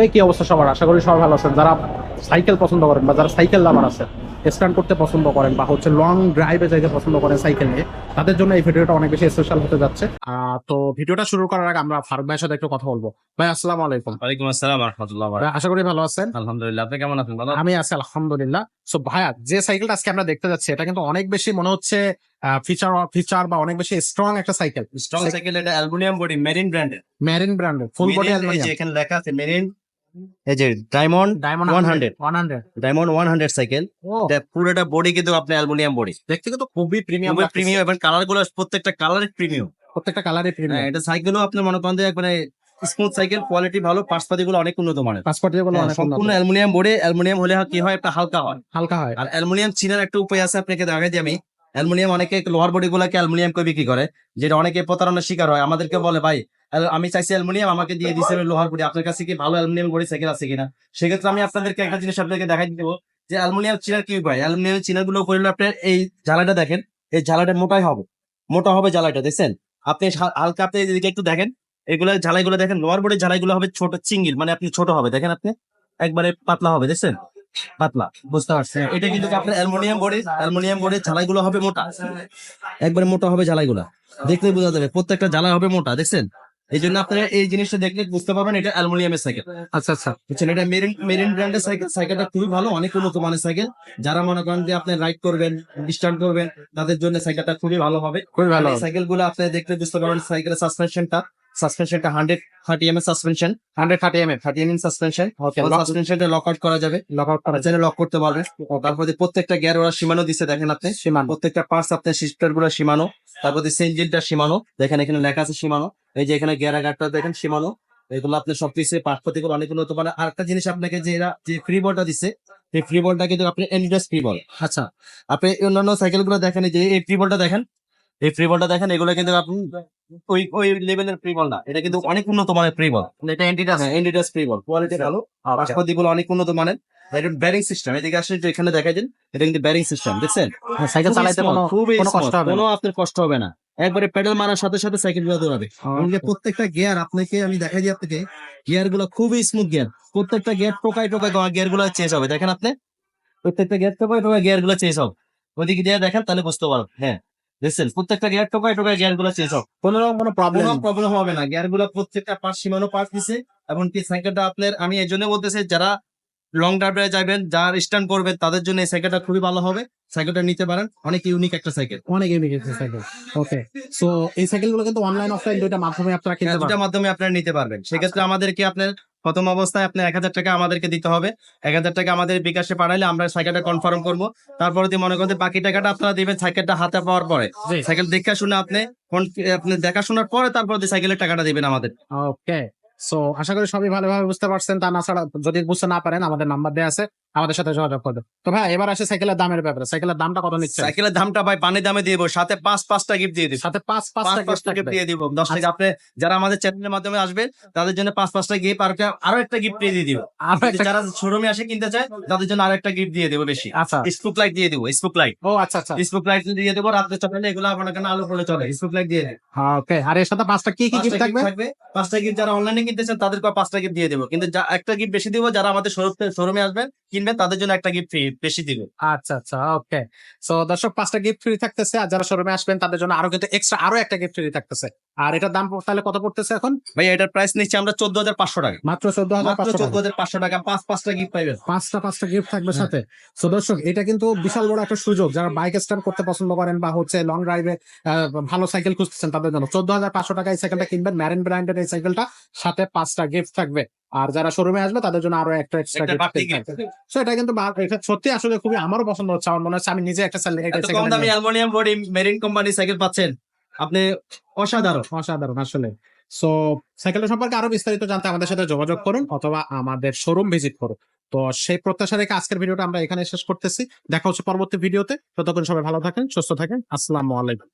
এই কি অবস্থা সবার, আশা করি সবাই ভালো আছেন। যারা সাইকেল পছন্দ করেন বা যারা সাইকেল লাভার আছেন, স্ট্যান্ড করতে পছন্দ করেন বা হচ্ছে লং ড্রাইভে যাইতে পছন্দ করেন সাইকেল নিয়ে, তাদের জন্য এই ভিডিওটা অনেক বেশি স্পেশাল হতে যাচ্ছে। তো ভিডিওটা শুরু করার আগে আমরা ফারুক ভাইয়ের সাথে একটু কথা বলবো। ভাই আসসালামু আলাইকুম। ওয়ালাইকুম আসসালাম রাহমাতুল্লাহ। ভাই, আশা করি ভালো আছেন। আলহামদুলিল্লাহ, আপনি কেমন আছেন? ভালো? আমি আছি আলহামদুলিল্লাহ। সো ভাইয়া, যে সাইকেলটা আজকে আমরা দেখতে যাচ্ছি এটা কিন্তু অনেক বেশি মনে হচ্ছে ফিচার ফিচার বা অনেক বেশি স্ট্রং একটা সাইকেল। স্ট্রং সাইকেল, এটা অ্যালুমিনিয়াম বডি, মেরিন ব্র্যান্ডের। মেরিন ব্র্যান্ডের ফুল বডি এই যে অ্যালুমিনিয়াম। এখানে লেখা আছে মেরিন, এই যে ডায়মন্ড ডায়মন্ড 100, 100। Diamond 100 cycle. ও, এটা পুরোটা বডি কিন্তু আপনি অ্যালুমিনিয়াম বডি, দেখতে কিন্তু খুবই প্রিমিয়াম খুবই প্রিমিয়াম, এবং কালার গুলো প্রত্যেকটা কালার প্রিমিয়াম। প্রত্যেকটা কালারে প্রিমিয়াম। এটা সাইকেলও আপনি মনে করেন যে একবারে স্মুথ সাইকেল, কোয়ালিটি ভালো, পার্টস গুলো অনেক উন্নত মানের। পাসপোর্ট গুলো অনেক সম্পূর্ণ উন্নত। Aluminium body. অ্যালুমিনিয়াম হলে কি হয়, একটা হালকা হয়। হালকা হয়। আর অ্যালুমিনিয়াম চিনার একটা উপায় আছে, আপনাকে দেখাই দিই আমি। অ্যালুমিনিয়াম অনেকে লোহার বডি গুলাকে অ্যালুমিনিয়াম করে বিক্রি করে, যেটা অনেকে প্রতারণার শিকার হয়। আমাদেরকে বলে, ভাই আমি চাইছি অ্যালুমিনিয়াম, আমাকে দিয়ে দিচ্ছে লোহার বডি, আপনার কাছে কি ভালো অ্যালুমিনিয়াম বডি সাইকেল আছে কিনা। সেক্ষেত্রে আমি আপনাদেরকে একটা জিনিস আপনাকে দেখাই দেবো, যে অ্যালুমিনিয়াম চিনার কি উপায়। অ্যালুমিনিয়াম চিনার গুলো করলে আপনার এই জ্বালাটা দেখেন, এই জ্বালাটা মোটাই হবে, মোটা হবে জ্বালাটা, দেখছেন আপনি। হালকা আপনি এদিকে একটু দেখেন, এগুলো ঝালাইগুলো দেখেন, লোহার বডির ঝালাইগুলো হবে ছোট চিঙ্গিল, মানে আপনি ছোট হবে, দেখেন আপনি একবারে পাতলা হবে, দেখছেন পাতলা। বুঝতে পারছেন, এটা কিন্তু আপনার অ্যালুমিনিয়াম বডি। অ্যালুমিনিয়াম বডির ঝালাইগুলো হবে মোটা, একবারে মোটা হবে ঝালাইগুলা, দেখলে বোঝা যাবে প্রত্যেকটা ঝালাই হবে মোটা, দেখছেন। এই জন্য আপনারা এই জিনিসটা দেখলে বুঝতে পারবেন এটা অ্যালুমিনিয়ামের সাইকেল। আচ্ছা আচ্ছা। বুঝছেন, এটা মেরিন মেরিন ব্র্যান্ডের সাইকেল। সাইকেলটা খুবই ভালো, অনেক উন্নত মানের সাইকেল। যারা মনে করেন যে আপনি রাইড করবেন, স্টান্ট করবেন, তাদের জন্য সাইকেলটা খুবই ভালো হবে। খুবই ভালো। এই সাইকেল গুলো আপনি দেখলে বুঝতে পারবেন সাইকেলের সাসপেনশনটা 130 mm suspension, 130 mm। 30 mm suspension. Okay, সাসপেনশনটা লক আউট করা যাবে, লক আউট করা যায়। চাইলে লক করতে পারবে। তারপরে প্রত্যেকটা গিয়ার ওরা সীমানো দিচ্ছে, দেখেন আপনি সীমানো। প্রত্যেকটা পার্টস আপনার শিফটার গুলো সীমানো। তারপরে সেঞ্জিনটা সীমানো, দেখেন এখানে লেখা আছে সীমানো। এই যে এখানে গিয়ার আগারটা দেখেন সীমানো। এগুলো আপনার সবকিছু পার্টস গুলো অনেক উন্নত মানের। আরেকটা জিনিস আপনাকে, যে এরা যে ফ্রি বলটা দিচ্ছে, এই ফ্রি বলটা কিন্তু আপনি এন্ডিডাস ফ্রি বল। আচ্ছা। আপনি অন্যান্য সাইকেল গুলো দেখেন, এই যে এই ফ্রি বলটা দেখেন, এই ফ্রি বলটা দেখেন, এগুলো কিন্তু আপনি ওই ওই লেভেলের ফ্রি বল না, এটা কিন্তু অনেক উন্নত মানের ফ্রি বল। এটা এন্টিটাস। হ্যাঁ, এন্ডিডাস ফ্রি বল, কোয়ালিটি ভালো, পাশপাতি গুলো অনেক উন্নত মানের। ব্যারিং সিস্টেম, এদিকে আসলে একটু এখানে দেখাই দিন, এটা কিন্তু ব্যারিং সিস্টেম, দেখছেন। সাইকেল খুবই চালাইতে smooth, খুবই কোনো কষ্ট smooth, হবে না। কোনো আপনার কষ্ট হবে না। একবারে পেডাল মারার সাথে সাথে সাইকেল গুলো দৌড়াবে। এমনকি প্রত্যেকটা গিয়ার আপনাকে আমি দেখাই দিই আপনাকে, গিয়ার গুলো খুবই স্মুথ গিয়ার। প্রত্যেকটা গিয়ার টোকায় টোকায় গিয়ার গুলো চেঞ্জ হবে, দেখেন আপনি প্রত্যেকটা গিয়ার টোকায় টোকায় গিয়ার গুলো চেঞ্জ হবে। ওইদিকে দিয়ে দেখেন, তাহলে বুঝতে পারবেন। হ্যাঁ, দেখছেন প্রত্যেকটা গিয়ার টোকায় টোকায় গিয়ার গুলো চেঞ্জ হবে, কোনো রকম কোনো প্রবলেম কোনো প্রবলেম হবে না। গিয়ার গুলো প্রত্যেকটা পার্ট সীমানো পার্ট দিছে। এমনকি সাইকেলটা আপনার, আমি এই জন্য বলতেছি, যারা লং ড্রাইভে যাবেন, যারা স্ট্যান্ড করবেন, তাদের জন্য এই সাইকেলটা খুবই ভালো হবে। সাইকেলটা নিতে পারেন, অনেক ইউনিক একটা সাইকেল, অনেক ইউনিক একটা সাইকেল। ওকে, সো এই সাইকেলগুলো কিন্তু অনলাইন অফলাইন দুইটা মাধ্যমে আপনারা কিনতে দুটার পারবেন। মাধ্যমে আপনারা নিতে পারবেন। সেক্ষেত্রে আমাদেরকে আপনার প্রথম অবস্থায় আপনার 1000 টাকা আমাদেরকে দিতে হবে। 1000 টাকা আমাদের বিকাশে পাঠাইলে আমরা সাইকেলটা কনফার্ম করবো। তারপরে যদি মনে করেন যে বাকি টাকাটা আপনারা দিবেন সাইকেলটা হাতে পাওয়ার পরে, জি। সাইকেল দেখা শুনে আপনি দেখাশোনার পরে তারপর সাইকেলের টাকাটা দিবেন আমাদের। ওকে, সো আশা করি সবই ভালোভাবে বুঝতে পারছেন। তা না ছাড়া যদি বুঝতে না পারেন, আমাদের নাম্বার দেওয়া আছে, আমাদের সাথে যোগাযোগ করবেন। তো ভাই, এবার আসে সাইকেলের দামের ব্যাপারে। সাইকেলের দামটা কত নিচ্ছে? সাইকেলের দামটা ভাই পানি দামে দিয়ে দেবো, সাথে পাঁচটা গিফট দিয়ে দিব। সাথে পাঁচটা পাঁচটা gift গিফট থাকবে। দিয়ে দিব 10 টাকা। আপনি যারা আমাদের চ্যানেলের মাধ্যমে আসবে, তাদের জন্য পাঁচটা গিফট, আর আরো একটা গিফট দিয়ে দিব। আরো একটা। যারা শোরুমে আসে কিনতে চায়, তাদের জন্য আরো একটা গিফট দিয়ে দেবো বেশি। আচ্ছা। স্পুক লাইট দিয়ে দিব, স্পুক লাইট। ও আচ্ছা আচ্ছা। স্পুক লাইট দিয়ে দেবো, রাত্রে চলে এগুলো আপনার কেন আলো পড়ে চলে, স্পুক লাইট দিয়ে দেবো। ওকে, আর এর সাথে পাঁচটা কি কি গিফট থাকবে? পাঁচটা গিফট যারা অনলাইনে কিনতে চান তাদেরকে পাঁচটা গিফট দিয়ে দেবো, কিন্তু একটা গিফট বেশি দিব, যারা আমাদের শোরুমে আসবেন কিনবেন, তাদের জন্য একটা গিফট ফ্রি বেশি দিব। আচ্ছা আচ্ছা। ওকে, সো দর্শক, পাঁচটা গিফট ফ্রি থাকতেছে, আর যারা শোরুমে আসবেন তাদের জন্য আরো কিন্তু এক্সট্রা আরো একটা গিফট ফ্রি থাকতেছে। আর এটার দাম তাহলে কত পড়তেছে এখন? ভাই এটার প্রাইস নিচ্ছি আমরা 14,500 টাকা, মাত্র 14,500 টাকা। 14,500 টাকা। পাঁচটা গিফট পাইবেন। পাঁচটা গিফট থাকবে হ্যাঁ। সাথে। সো দর্শক, এটা কিন্তু বিশাল বড় একটা সুযোগ, যারা বাইক স্ট্যান্ড করতে পছন্দ করেন বা হচ্ছে লং ড্রাইভে ভালো সাইকেল খুঁজতেছেন, তাদের জন্য 14,500 টাকা এই সাইকেলটা কিনবেন, ম্যারিন ব্র্যান্ডের এই সাইকেলটা, সাথে পাঁচটা গিফট থাকবে। আর যারা শোরুমে আসবে তাদের জন্য আরো একটা এক্সট্রা একটা বাড়তি গিফট gift। থাকবে। সো এটা কিন্তু এটা সত্যি আসলে খুবই আমারও পছন্দ হচ্ছে। আমার মনে হচ্ছে আমি নিজে একটা এত কম দামি aluminium body marine company cycle পাচ্ছেন আপনি, অসাধারণ। অসাধারণ আসলে। সো সাইকেলটা সম্পর্কে আরো বিস্তারিত জানতে আমাদের সাথে যোগাযোগ করুন অথবা আমাদের শোরুম ভিজিট করুন। তো সেই প্রত্যাশা রেখে আজকের ভিডিওটা আমরা এখানে শেষ করতেছি। দেখা হচ্ছে পরবর্তী ভিডিওতে। ততক্ষণ সবাই ভালো থাকেন, সুস্থ থাকেন। আসসালামু আলাইকুম।